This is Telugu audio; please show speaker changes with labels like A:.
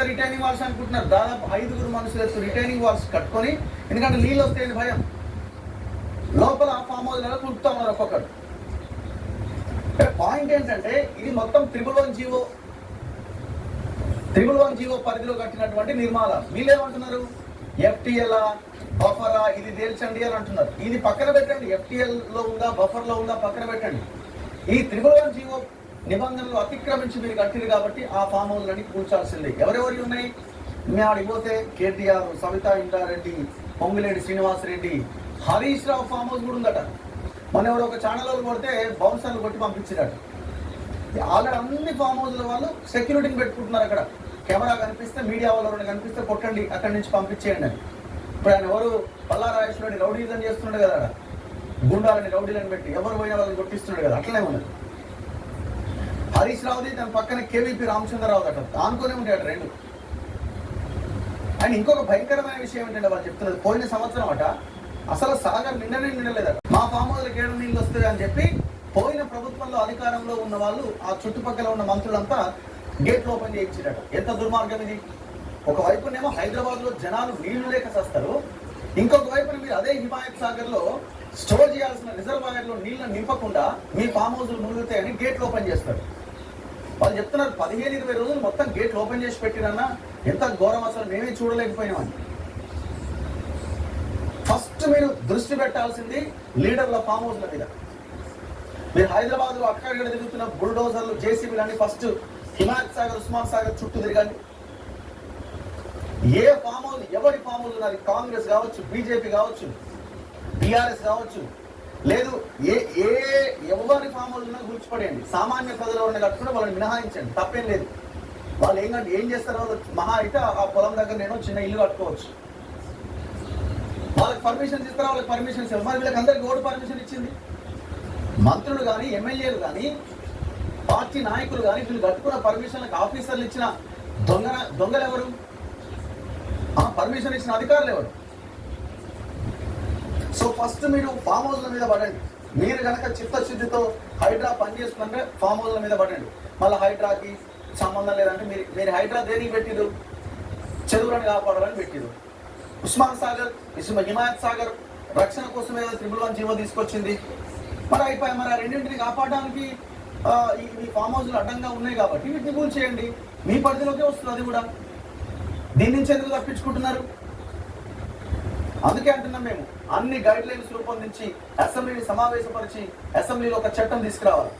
A: రిటైనింగ్ వాల్స్ అనుకుంటున్నారు. దాదాపు 5 మనుషులు రిటైనింగ్ వాల్స్ కట్టుకొని, ఎందుకంటే నీళ్ళు వస్తాయని భయం, లోపల ఫామ్ హౌస్లలో కుడుతూ ఉన్నారు ఒక్కొక్కరు. పాయింట్ ఏంటంటే ఇది మొత్తం 111 జీవో పరిధిలో కట్టినటువంటి నిర్మాణాలు. వీళ్ళేమంటున్నారు, ఎఫ్టీఎల్ బఫరా ఇది తేల్చండి అని అంటున్నారు. ఇది పక్కన పెట్టండి, FTL లో ఉందా బఫర్ లో ఉందా పక్కన పెట్టండి. ఈ 111 జీవో నిబంధనలు అతిక్రమించి మీరు కట్టిరు కాబట్టి ఆ ఫామ్ హౌస్లని కూల్చాల్సిందే. ఎవరెవరి ఉన్నాయి, మేము అడిగిపోతే కేటీఆర్, సవితా ఇంద్రారెడ్డి, పొంగులేడి శ్రీనివాసరెడ్డి, హరీష్ రావు ఫామ్ హౌస్ కూడా ఉందట. మన ఎవరు ఒక ఛానల్ వాళ్ళు కొడితే బౌన్సర్లు కొట్టి పంపించినట్టు. ఆల్రెడీ అన్ని ఫామ్ హౌస్ల వాళ్ళు సెక్యూరిటీని పెట్టుకుంటున్నారు. అక్కడ కెమెరా కనిపిస్తే, మీడియా వాళ్ళు కనిపిస్తే కొట్టండి, అక్కడి నుంచి పంపించేయండి అని. ఇప్పుడు ఆయన ఎవరు పల్లారాజేశ్వరుడి రౌడీజం చేస్తున్నాడు కదా, గుండాలని రౌడీలను పెట్టి ఎవరు పోయినా వాళ్ళని కొట్టిస్తున్నాడు కదా, అట్లనే ఉన్నది. హరీష్ రావుది దాని పక్కన KVP రామచంద్రరావు అట, ఆనుకునే ఉంటాడు రెండు. ఆయన ఇంకొక భయంకరమైన విషయం ఏంటంటే వాళ్ళు చెప్తున్నది, పోయిన సంవత్సరం అట అసలు సాగర్ నిండలేదట. మా ఫామ్ హౌస్కి 7 నీళ్ళు వస్తాయి అని చెప్పి పోయిన ప్రభుత్వంలో అధికారంలో ఉన్న వాళ్ళు, ఆ చుట్టుపక్కల ఉన్న మంత్రులంతా గేట్లు ఓపెన్ చేయించారట. ఎంత దుర్మార్గం ఇది. ఒకవైపునేమో హైదరాబాద్ లో జనాలు నీళ్లు లేక చేస్తారు, ఇంకొక వైపున మీరు అదే హిమాయత్ సాగర్ లో స్టోర్ చేయాల్సిన రిజర్వాయర్ లో నీళ్లను నింపకుండా మీ ఫామ్ హౌస్లు మునుగుతాయని గేట్లు ఓపెన్ చేస్తారు. వాళ్ళు చెప్తున్నారు 15-20 రోజులు మొత్తం గేట్లు ఓపెన్ చేసి పెట్టిరన్నా ఎంత ఘోరం, అసలు మేమే చూడలేకపోయినామని. ఫస్ట్ మీరు దృష్టి పెట్టాల్సింది లీడర్ల ఫామ్ హౌస్ల మీద. మీరు హైదరాబాద్ లో అక్కడ తిరుగుతున్న బుల్డోజర్లు, JCBలు ఫస్ట్ హిమాయత్ సాగర్, ఉస్మాన్ సాగర్ చుట్టూ తిరగండి. ఏ ఫామ్ హౌస్, ఎవరి ఫామ్ హౌస్ ఉన్నది, కాంగ్రెస్ కావచ్చు, BJP కావచ్చు, BRS కావచ్చు, లేదు ఎవరి ఫామ్ హౌస్ ఉన్నా గుర్చిపడేయండి. సామాన్య ప్రజలు ఉన్న కట్టుకుంటే వాళ్ళని మినహాయించండి, తప్పేం లేదు. వాళ్ళు ఏం చేస్తారో మహా అయితే ఆ పొలం దగ్గర నేను చిన్న ఇల్లు కట్టుకోవచ్చు. వాళ్ళకి పర్మిషన్స్ ఇస్తారా, వాళ్ళకి పర్మిషన్స్ ఇవ్వాలి. మరి వీళ్ళకి అందరికి ఓటు పర్మిషన్ ఇచ్చింది మంత్రులు కానీ, ఎమ్మెల్యేలు కానీ, పార్టీ నాయకులు కానీ, వీళ్ళు కట్టుకున్న పర్మిషన్లకు ఆఫీసర్లు ఇచ్చిన దొంగలు ఎవరు, పర్మిషన్ ఇచ్చిన అధికారులు ఎవరు? సో ఫస్ట్ మీరు ఫామ్ హౌస్ల మీద పడండి. మీరు కనుక చిత్తశుద్ధితో హైడ్రా పనిచేస్తుందంటే ఫామ్ హౌస్ల మీద పడండి. మళ్ళీ హైడ్రాకి సంబంధం లేదంటే మీరు హైడ్రా దేనికి పెట్టిరు, చెరువులను కాపాడాలని పెట్టిరు. ఉస్మాన్ సాగర్, హిమాయత్ సాగర్ రక్షణ కోసమే 111 జీవో తీసుకొచ్చింది. మరి అయిపోయి, మరి ఆ రెండింటిని కాపాడడానికి ఈ ఫామ్ హౌస్లు అడ్డంగా ఉన్నాయి కాబట్టి వీటిని కూల్ చేయండి. మీ పరిధిలోకే వస్తుంది అది కూడా. దీని నుంచి ఎందుకు తప్పించుకుంటున్నారు? అందుకే అంటున్నాం, మేము అన్ని గైడ్ లైన్స్ రూపొందించి అసెంబ్లీని సమావేశపరిచి అసెంబ్లీలో ఒక చట్టం తీసుకురావాలి.